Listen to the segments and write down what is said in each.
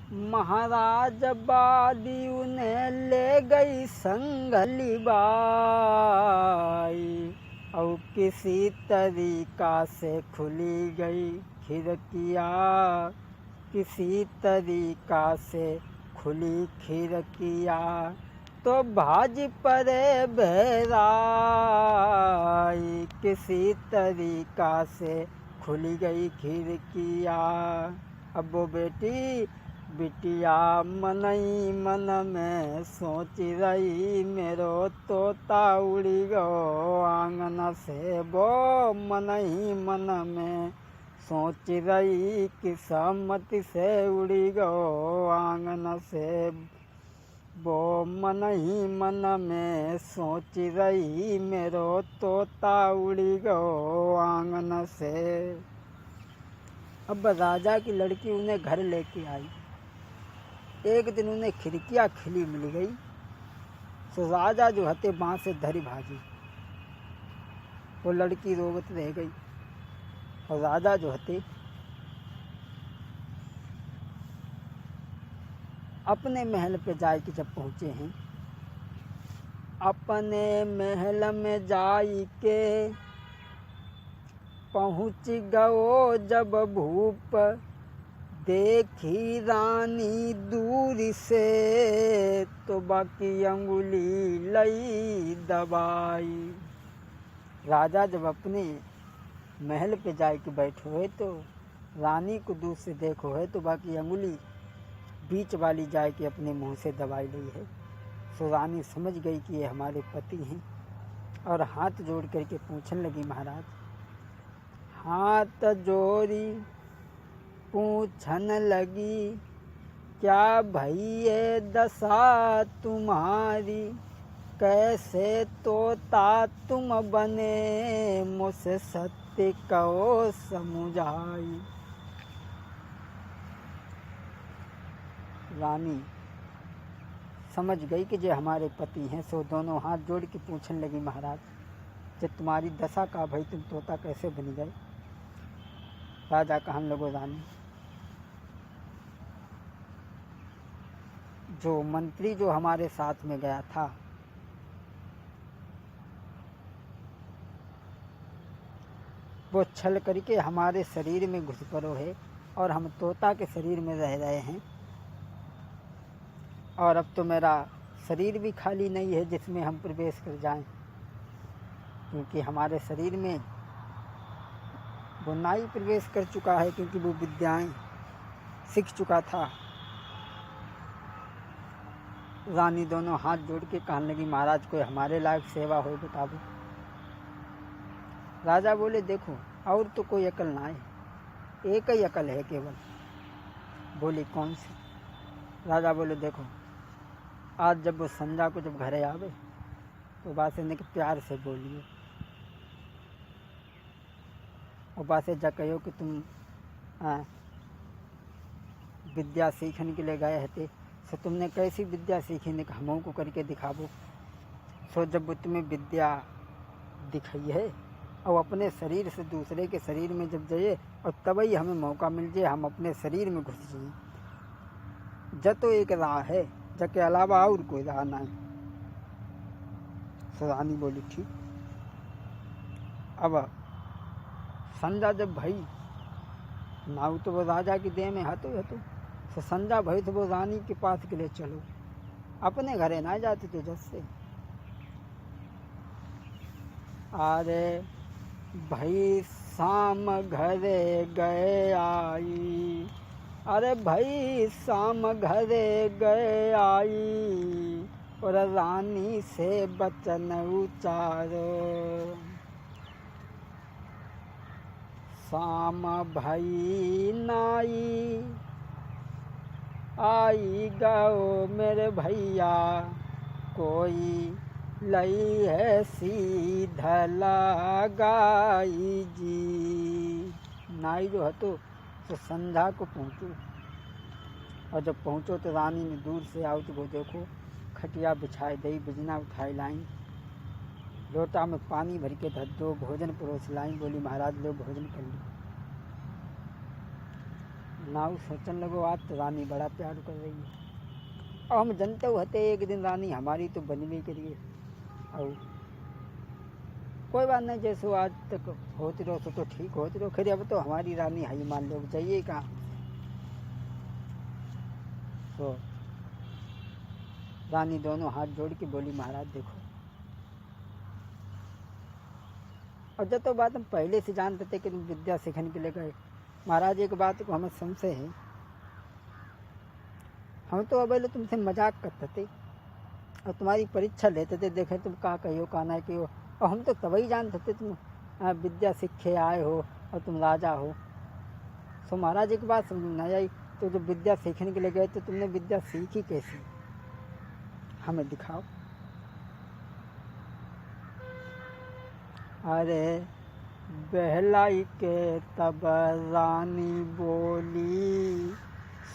महाराज बादी उन्हें ले गई संगली बाई, और किसी तरीका से खुली गई खिड़कियाँ, किसी तरीका से खुली खिड़कियाँ। तो भाजी परे बहराई, किसी तरीका से खुली गई खिड़कियाँ। अब वो बिटिया मन ही मन में सोच रही, मेरो तोता उड़ी गो आंगन से। वो मन ही मन में सोच रही, किस्मत से उड़ी गो आंगन से। वो मन ही मन में सोच रही, मेरो तोता उड़ी गो आंगन से। अब राजा की लड़की उन्हें घर लेके आई। एक दिन उन्हें खिड़कियाँ खिली मिल गई, तो राजा जो हते बाँस से धरी भाजी। वो लड़की रोवत रह गई, और राजा जो हते अपने महल पे जाए कि जब पहुँचे हैं, अपने महल में जाई के पहुँच गओ जब भूप, देखी रानी दूर से, तो बाकी अंगुली लई दबाई। राजा जब अपने महल पे जाए के बैठो है, तो रानी को दूर से देखो है, तो बाकी अंगुली बीच वाली जाए के अपने मुंह से दबाई ली है। सो रानी समझ गई कि ये हमारे पति हैं, और हाथ जोड़ करके पूछने लगी, महाराज हाथ जोड़ी पूछन लगी, क्या भई दशा तुम्हारी, कैसे तोता तुम बने, मुझसे सत्य कहो समुझाई। रानी समझ गई कि जे हमारे पति हैं, सो दोनों हाथ जोड़ के पूछने लगी, महाराज जब तुम्हारी दशा का भाई तुम तोता कैसे बन गए। राजा कहने लगो, रानी जो मंत्री जो हमारे साथ में गया था, वो छल करके हमारे शरीर में घुस पड़ो है, और हम तोता के शरीर में रह रहे हैं, और अब तो मेरा शरीर भी खाली नहीं है जिसमें हम प्रवेश कर जाएं, क्योंकि हमारे शरीर में वो नाई प्रवेश कर चुका है, क्योंकि वो विद्याएं सीख चुका था। रानी दोनों हाथ जोड़ के कहने लगी, महाराज कोई हमारे लायक सेवा हो बता दो। राजा बोले, देखो और तो कोई अकल ना है, एक ही अकल है केवल। बोली, कौन सी। राजा बोले, देखो आज जब वो संध्या को जब घरे आवे, तो बात ने प्यार से बोलिए, और बात जा कहो कि तुम विद्या सीखने के लिए गए थे, सो तुमने कैसी विद्या सीखी ने हमों को करके दिखावो। सो जब वो तुम्हें विद्या दिखाई है, और अपने शरीर से दूसरे के शरीर में जब जाइए, और तभी हमें मौका मिल जाए हम अपने शरीर में घुस जाइए। जब तो एक राह है, जब के अलावा और कोई राह ना है। सो रानी बोली, ठीक। अब संध्या जब भई नाउ तो वो राजा की देह में हतो, तो संध्या भई तो वो रानी के पास के लिए चलो, अपने घरे ना जाते थे जस से। अरे भई शाम घरे गए आई, अरे भई शाम घरे गए आई, और रानी से बचन उचारो। शाम भई नाई आई गओ मेरे भैया, कोई लई है सीधा लगाई जी। नाई जो हतो तो संध्या को पहुँचो, और जब पहुँचो तो रानी ने दूर से आओ तो वो देखो खटिया बिछाए दई, बिजना उठाई लाई, लोटा में पानी भर के धर दो, भोजन परोस लाई। बोली, महाराज लो भोजन कर लो। नाऊ सोचने लगो आज तो रानी बड़ा प्यार कर रही है और हम जनते होते एक दिन रानी हमारी तो बनवी करिए। और कोई बात नहीं, जैसे आज तक होती रहो सो तो ठीक होती रहो, खैर अब तो हमारी रानी है मान लो, चाहिए कहाँ। तो रानी दोनों हाथ जोड़ के बोली महाराज देखो, और जब तो बात हम पहले से जानते थे कि तुम विद्या सीखने के लिए गए। महाराज एक बात को हमें संशय है, हम तो अब तुमसे मजाक करते थे और तुम्हारी परीक्षा लेते थे, देखे तुम कहाँ कहियो कहाँ ना कहियो, और हम तो तभी जानते थे तुम विद्या सीखे आए हो और तुम राजा हो। तो महाराज एक बात समझ में नहीं आई, तो जब विद्या सीखने के लिए गए तो तुमने विद्या सीखी कैसी, हमें दिखाओ। अरे बहलाई के तब रानी बोली,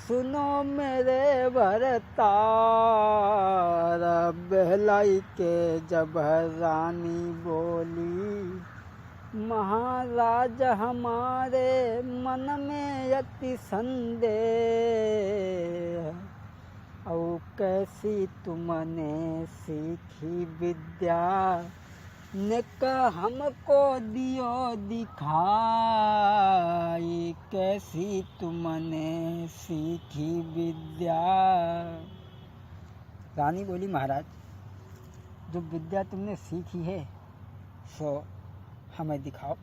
सुनो मेरे भरतार। बहलाई के जब रानी बोली, महाराज हमारे मन में अति संदेह, और कैसी तुमने सीखी विद्या, निक हमको दियो दिखाई। कैसी तुमने सीखी विद्या। रानी बोली महाराज जो विद्या तुमने सीखी है सो हमें दिखाओ।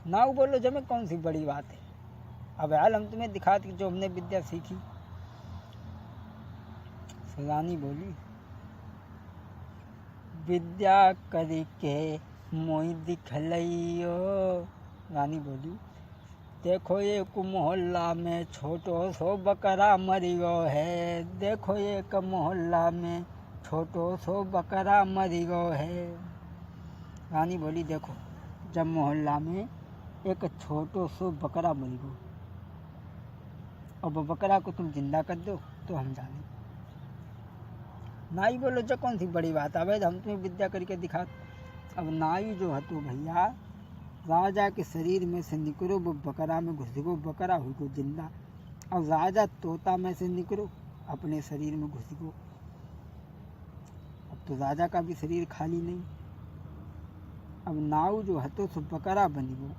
नाऊ बोलो जमे कौन सी बड़ी बात है, अब हाल हम तुम्हें दिखाते जो हमने विद्या सीखी। रानी बोली विद्या करके मोई दिखलइयो। रानी बोली देखो एक मोहल्ला में छोटो सो बकरा मरी गयो है, देखो एक मोहल्ला में छोटो सो बकरा मरी गयो है। रानी बोली देखो जब मोहल्ला में एक छोटो सो बकरा मरी गयो और वो बकरा को तुम जिंदा कर दो तो हम जाने। नाई बोलो जो कौन सी बड़ी बात है, हम तुम्हें विद्या करके दिखा। अब नाई जो है तो भैया राजा के शरीर में से निकलो वो बकरा में घुस गो, बकरा हुई को जिंदा, और राजा तोता में से निकलो अपने शरीर में घुस गो। अब तो राजा का भी शरीर खाली नहीं। अब नाऊ जो है तो सब बकरा बनी गो,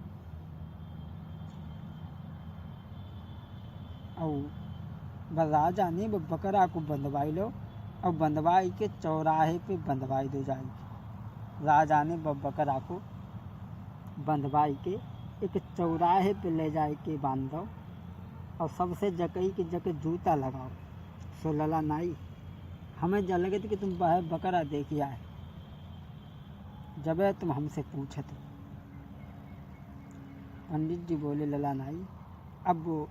और राजा ने वो बकरा को बंधवाई लो और बंधवाई के चौराहे पे बंधवाई दो जाएगी। राजा ने बकरा को बंधवाई के एक चौराहे पे ले जाए के बांध दो और सबसे जकई के जगह जूता लगाओ। सो लला नाई हमें जब लगे थे कि तुम बकरा देखी आए, जब तुम हमसे पूछे थे। पंडित जी बोले लला नाई अब वो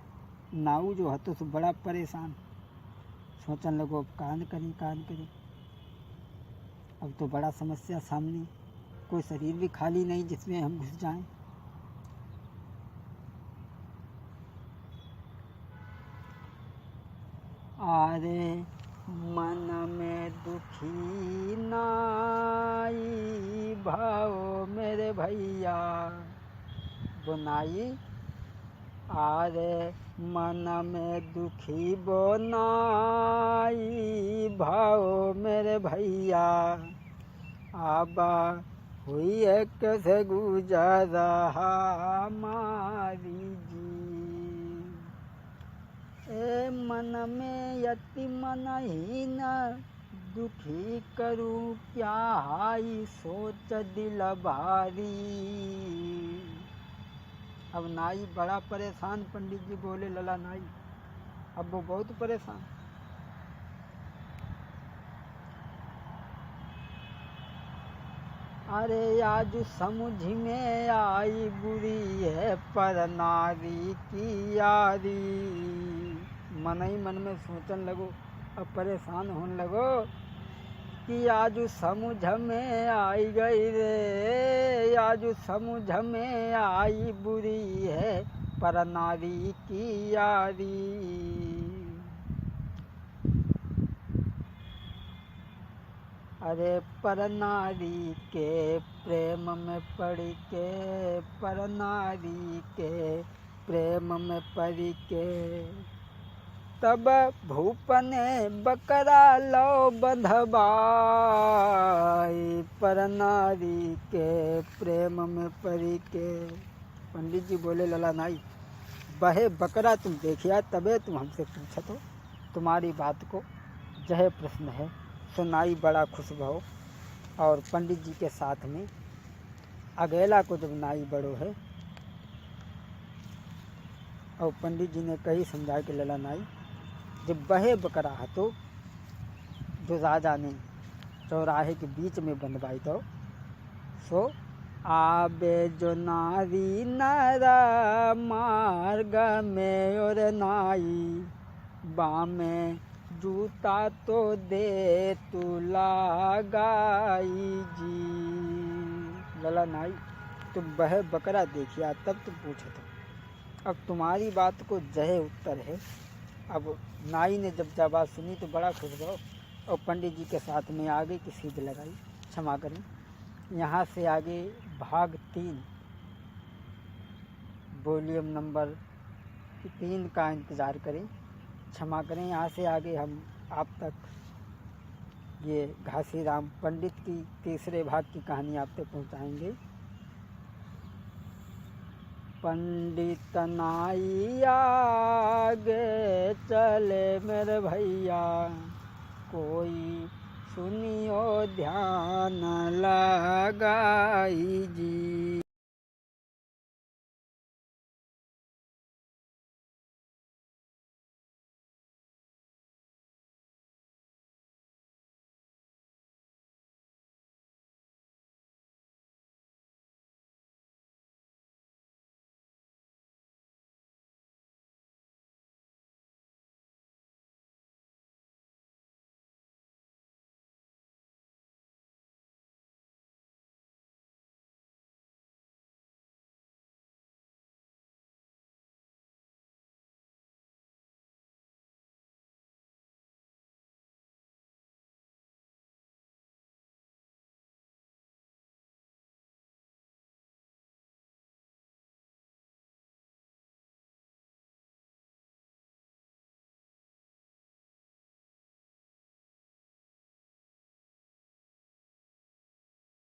नाऊ जो है तो बड़ा परेशान, सोचने लगो अब कान करें। अब तो बड़ा समस्या सामने, कोई शरीर भी खाली नहीं जिसमें हम घुस जाएं। अरे मन में दुखी नाई भाओ मेरे भैया बुनाई। अरे मन में दुखी बोनाई भाओ मेरे भैया, आबा हुई है कैसे गुजारा हमारी जी। ए मन में यति मन ही न दुखी करूं क्या, हाई सोच दिल भारी। अब नाई बड़ा परेशान, पंडित जी बोले लला नाई अब वो बहुत परेशान। अरे आज समझ में आई बुरी है पर नारी की यारी। मन ही मन में सोचने लगो, अब परेशान होने लगो कि आज समझ में आई गई रे, आज समझ में आई बुरी है पर नारी की यारी। अरे पर नारी के प्रेम में पड़ के, पर नारी के प्रेम में परी के। तब भूप ने बकरा लो बंधवाई, पर नारी के प्रेम में परी के। पंडित जी बोले लला नाई, बहे बकरा तुम देखिया तबे तुम हमसे पूछत हो, तुम्हारी बात को जह प्रश्न है। सो नाई बड़ा खुश भहो और पंडित जी के साथ में अगेला को जब नाई बड़ो है और पंडित जी ने कही समझा के लला नाई, जब बहे बकरा हतो जो राजा ने चौराहे के बीच में बंधवाई तो सो आबे जो नारी नारा मार्ग में और नाई, बामे जूता तो दे तू लगाई जी। लला नाई तुम बह बकरा देखिया तब तुम पूछे तो, अब तुम्हारी बात को जय उत्तर है। अब नाई ने जब बात सुनी तो बड़ा खुश हुआ और पंडित जी के साथ में आगे की सीध लगाई। क्षमा करें, यहाँ से आगे भाग 3 वॉल्यूम नंबर 3 का इंतज़ार करें। क्षमा करें, यहाँ से आगे हम आप तक ये घासीराम पंडित की तीसरे भाग की कहानी आप तक पहुँचाएंगे। पंडित नाई आगे चले मेरे भैया, कोई सुनियो ध्यान लगाई जी।